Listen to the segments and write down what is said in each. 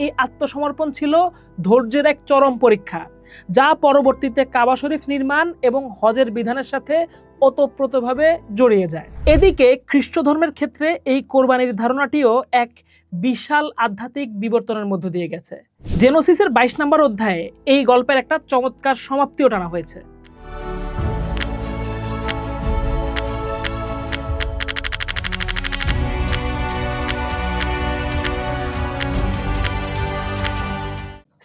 এই আত্মসমর্পণ ছিল ধৈর্যের এক চরম পরীক্ষা, যা পরবর্তীতে কাবা শরীফ নির্মাণ এবং হজের বিধানের সাথে ওতপ্রোতভাবে জড়িয়ে যায়। এদিকে খ্রিস্ট ধর্মের ক্ষেত্রে এই কোরবানির ধারণাটিও এক বিশাল আধ্যাত্মিক বিবর্তনের মধ্য দিয়ে গেছে। জেনোসিসের 22 নম্বর অধ্যায়ে এই গল্পের একটা চমৎকার সমাপ্তিও টানা হয়েছে।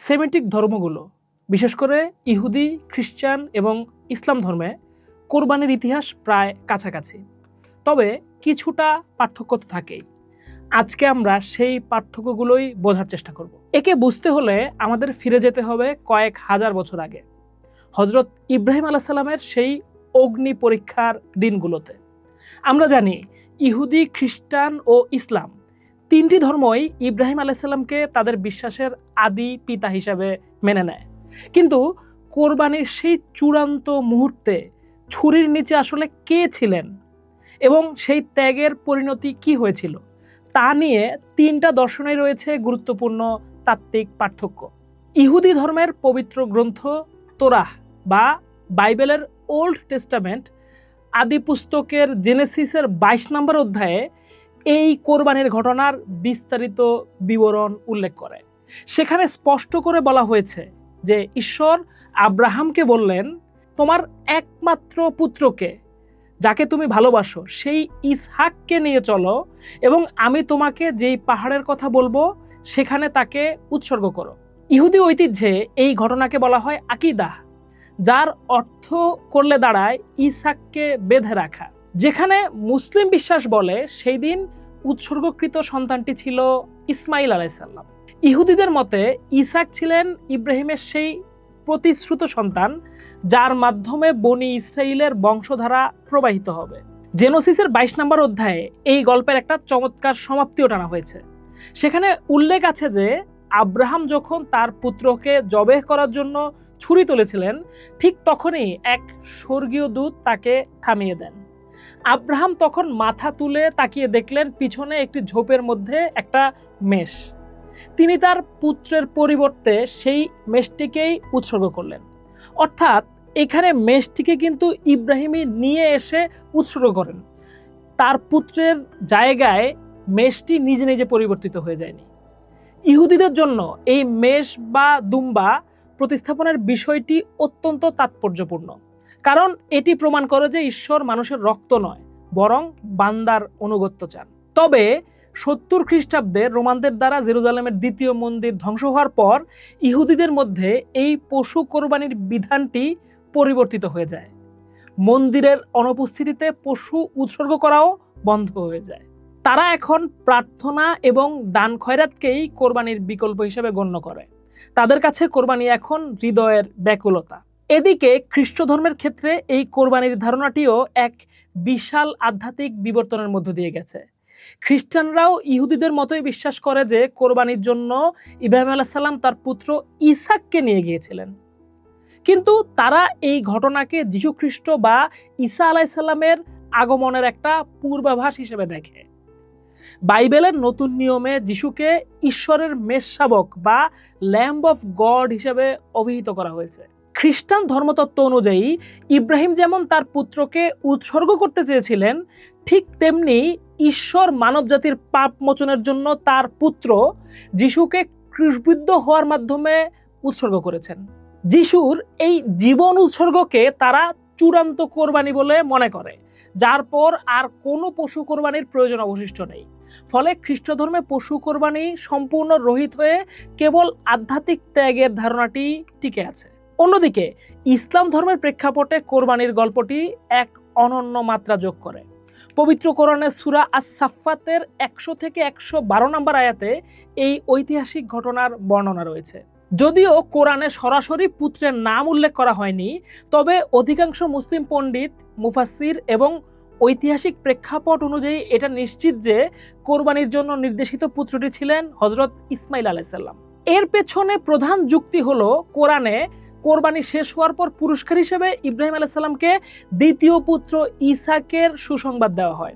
সেমিটিক ধর্মগুলো, বিশেষ করে ইহুদি, খ্রিস্টান এবং ইসলাম ধর্মে কোরবানির ইতিহাস প্রায় কাছাকাছি, তবে কিছুটা পার্থক্য তো থাকেই। আজকে আমরা সেই পার্থক্যগুলোই বোঝার চেষ্টা করব। একে বুঝতে হলে আমাদের ফিরে যেতে হবে কয়েক হাজার বছর আগে, হযরত ইব্রাহিম আলাইহিস সালামের সেই অগ্নি পরীক্ষার দিনগুলোতে। আমরা জানি ইহুদি, খ্রিস্টান ও ইসলাম তিনটি ধর্মই ইব্রাহিম আলাইহিস সালামকে তাদের বিশ্বাসের আদি পিতা হিসাবে মেনে নেয়। কিন্তু কোরবানির সেই চূড়ান্ত মুহূর্তে ছুরির নিচে আসলে কে ছিলেন এবং সেই ত্যাগের পরিণতি কি হয়েছিল তা নিয়ে তিনটা দর্শনে রয়েছে গুরুত্বপূর্ণ তাত্ত্বিক পার্থক্য। ইহুদি ধর্মের পবিত্র গ্রন্থ তোরাহ বা বাইবেলের ওল্ড টেস্টামেন্ট আদি পুস্তকের জেনেসিসের 22 নম্বর অধ্যায়ে এই কোরবানির ঘটনার বিস্তারিত বিবরণ উল্লেখ করে। সেখানে স্পষ্ট করে বলা হয়েছে যে ঈশ্বর আব্রাহামকে বললেন, তোমার একমাত্র পুত্রকে, যাকে তুমি ভালোবাসো, সেই ইসহাককে নিয়ে চলো এবং আমি তোমাকে যেই পাহাড়ের কথা বলবো সেখানে তাকে উৎসর্গ করো। ইহুদি ঐতিহ্যে এই ঘটনাকে বলা হয় আকিদাহ, যার অর্থ করলে দাঁড়ায় ইসহাককে বেঁধে রাখা। যেখানে মুসলিম বিশ্বাস বলে সেই দিন উৎসর্গকৃত সন্তানটি ছিল ইসমাইল আলাইহিস সালাম। ইহুদিদের মতে ইসহাক ছিলেন ইব্রাহিমের সেই প্রতিশ্রুত সন্তান, যার মাধ্যমে বনি ইসরাইলের বংশধারা প্রবাহিত হবে। জেনোসিসের 22 নম্বর অধ্যায়ে এই গল্পের একটা চমৎকার সমাপ্তিও টানা হয়েছে। সেখানে উল্লেখ আছে যে আব্রাহাম যখন তার পুত্রকে জবেহ করার জন্য ছুরি তুলেছিলেন, ঠিক তখনই এক স্বর্গীয় দূত তাকে থামিয়ে দেন। আব্রাহাম তখন মাথা তুলে তাকিয়ে দেখলেন পিছনে একটি ঝোপের মধ্যে একটা মেষ। তিনি তার পুত্রের পরিবর্তে সেই মেষটিকেই উৎসর্গ করলেন। অর্থাৎ এখানে মেষটিকে কিন্তু ইব্রাহিমই নিয়ে এসে উৎসর্গ করেন, তার পুত্রের জায়গায় মেষটি নিজে নিজে পরিবর্তিত হয়ে যায়নি। ইহুদিদের জন্য এই মেষ বা দুম্বা প্রতিস্থাপনের বিষয়টি অত্যন্ত তাৎপর্যপূর্ণ, কারণ এটি প্রমাণ করে যে ঈশ্বর মানুষের রক্ত নয়, বরং বান্দার আনুগত্য চান। তবে 70 খ্রিস্টাব্দে রোমানদের দ্বারা জেরুজালেমের দ্বিতীয় মন্দির ধ্বংস হওয়ার পর ইহুদিদের মধ্যে এই পশু কোরবানির বিধানটি পরিবর্তিত হয়ে যায়। মন্দিরের অনুপস্থিতিতে পশু উৎসর্গ করাও বন্ধ হয়ে যায়। তারা এখন প্রার্থনা এবং দান খয়রাতকেই কোরবানির বিকল্প হিসেবে গণ্য করে। তাদের কাছে কোরবানি এখন হৃদয়ের ব্যাকুলতা। এদিকে খ্রিস্ট ধর্মের ক্ষেত্রে এই কোরবানির ধারণাটিও এক বিশাল আধ্যাত্মিক বিবর্তনের মধ্য দিয়ে গেছে। খ্রিস্টানরাও ইহুদিদের মতোই বিশ্বাস করে যে কোরবানির জন্য ইব্রাহিম আলাইহিস সালাম তার পুত্র ইসহাককে নিয়ে গিয়েছিলেন। কিন্তু তারা এই ঘটনাকে যীশু খ্রিস্ট বা ঈসা আলাইহিস সালামের আগমনের একটা পূর্বাভাস হিসেবে দেখে। বাইবেলের নতুন নিয়মে যিশুকে ঈশ্বরের মেষশাবক বা ল্যাম্ব অফ গড হিসেবে অভিহিত করা হয়েছে। খ্রিস্টান ধর্মতত্ত্ব অনুযায়ী ইব্রাহিম যেমন তার পুত্রকে উৎসর্গ করতে চেয়েছিলেন, ঠিক তেমনি ঈশ্বর মানবজাতির পাপ মোচনের জন্য তার পুত্র যিশুকে ক্রুশবিদ্ধ হওয়ার মাধ্যমে উৎসর্গ করেছেন। যিশুর এই জীবন উৎসর্গকে তারা চূড়ান্ত কোরবানি বলে মনে করে, যার পর আর কোনো পশু কোরবানির প্রয়োজন অবশিষ্ট নেই। ফলে খ্রিস্ট ধর্মে পশু কোরবানি সম্পূর্ণ রহিত হয়ে কেবল আধ্যাত্মিক ত্যাগের ধারণাটি টিকে আছে। অন্যদিকে ইসলাম ধর্মের প্রেক্ষাপটে কোরবানির গল্পটি এক অনন্য মাত্রা যোগ করে। পবিত্র কোরআনের সূরা আস-সাফফাতের 100 থেকে 112 নম্বর আয়াতে এই ঐতিহাসিক ঘটনার বর্ণনা রয়েছে। যদিও কোরআনে সরাসরি পুত্রের নাম উল্লেখ করা হয়নি, তবে অধিকাংশ মুসলিম পণ্ডিত, মুফাসসির এবং ঐতিহাসিক প্রেক্ষাপট অনুযায়ী এটা নিশ্চিত যে কোরবানির জন্য নির্দেশিত পুত্রটি ছিলেন হযরত ইসমাইল আলাইহিস সালাম। এর পেছনে প্রধান যুক্তি হলো কোরআনে কোরবানি শেষ হওয়ার পর পুরস্কার হিসেবে ইব্রাহিম আলাইহিস সালামকে দ্বিতীয় পুত্র ইসহাকের সুসংবাদ দেওয়া হয়,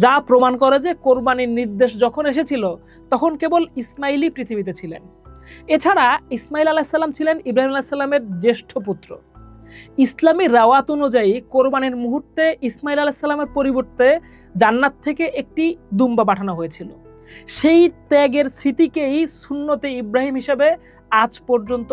যা প্রমাণ করে যে কোরবানির নির্দেশ যখন এসেছিল তখন কেবল ইসমাইলই পৃথিবীতে ছিলেন। এছাড়া ইসমাইল আলাইসাল্লাম ছিলেন ইব্রাহিম আলাইসাল্লামের জ্যেষ্ঠ পুত্র। ইসলামী রাওয়াত অনুযায়ী কোরবানির মুহূর্তে ইসমাইল আলাইসাল্লামের পরিবর্তে জান্নাত থেকে একটি দুম্বা পাঠানো হয়েছিল। সেই ত্যাগের স্মৃতিকেই সুন্নতে ইব্রাহিম হিসাবে আজ পর্যন্ত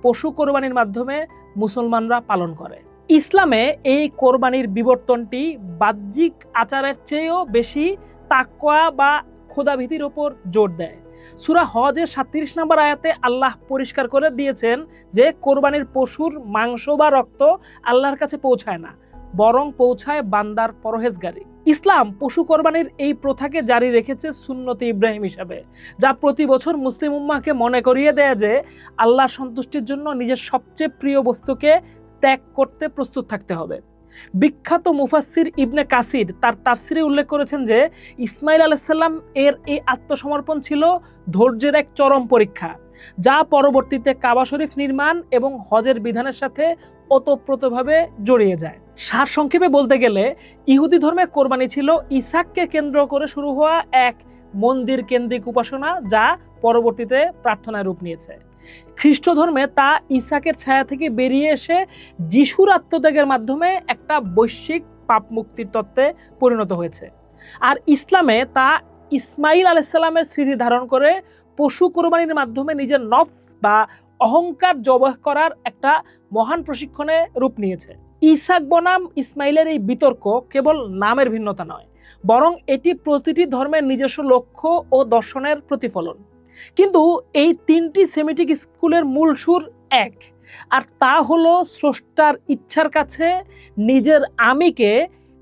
পশু কোরবানির মাধ্যমে মুসলমানরা পালন করে। ইসলামে এই কোরবানির বিবর্তনটি বাহ্যিক আচারের চেয়েও বেশি তাকওয়া বা খোদাভীতির ওপর জোর দেয়। সূরা হজের 37 নম্বর আয়াতে আল্লাহ পরিষ্কার করে দিয়েছেন যে কোরবানির পশুর মাংস বা রক্ত আল্লাহর কাছে পৌঁছায় না, বরং পৌঁছায় বান্দার পরহেজগারি। ইসলাম পশু কোরবানির এই প্রথাকে জারি রেখেছে সুন্নতে ইব্রাহিম হিসাবে, যা প্রতি বছর মুসলিম উম্মাহকে মনে করিয়ে দেয় যে আল্লাহর সন্তুষ্টির জন্য নিজের সবচেয়ে প্রিয় বস্তুকে ত্যাগ করতে প্রস্তুত থাকতে হবে। বিখ্যাত মুফাসসির ইবনে কাসির তার তাফসিরে উল্লেখ করেছেন যে ইসমাইল আলাইসাল্লাম এর এই আত্মসমর্পণ ছিল ধৈর্যের এক চরম পরীক্ষা, যা পরবর্তীতে কাবা শরীফ নির্মাণ এবং হজের বিধানের সাথে ওতপ্রোতভাবে জড়িয়ে যায়। সারসংক্ষেপে বলতে গেলে ইহুদি ধর্মে কোরবানি ছিল ইসাককে কেন্দ্র করে শুরু হওয়া এক মন্দির কেন্দ্রিক উপাসনা, যা পরবর্তীতে প্রার্থনায় রূপ নিয়েছে। খ্রিস্ট ধর্মে তা ইসাকের ছায়া থেকে বেরিয়ে এসে যিশুর আত্মত্যাগের মাধ্যমে একটা বৈশ্বিক পাপ মুক্তির তত্ত্বে পরিণত হয়েছে। আর ইসলামে তা ইসমাইল আলাইসাল্লামের স্মৃতি ধারণ করে পশু কোরবানির মাধ্যমে নিজের নফস বা অহংকার জবাহ করার একটা মহান প্রশিক্ষণে রূপ নিয়েছে। ইসাক বনাম ইসমাইলের এই বিতর্ক কেবল নামের ভিন্নতা নয়, বরং এটি প্রতিটি ধর্মের নিজস্ব লক্ষ্য ও দর্শনের প্রতিফলন। কিন্তু এই তিনটি সেমিটিক স্কুলের মূল সুর এক, আর তা হলো স্রষ্টার ইচ্ছার কাছে নিজের আমিকে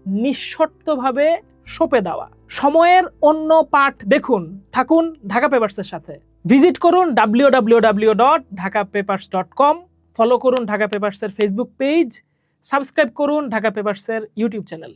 নিঃশর্তভাবে সঁপে দেওয়া। সময়ের অন্য পাঠ দেখুন, থাকুন ঢাকা পেপারসের সাথে। ভিজিট করুন www.dhakapapers.com, ফলো করুন ঢাকা পেপারসের ফেসবুক পেজ, সাবস্ক্রাইব করুন ঢাকা পেপারসের ইউটিউব চ্যানেল।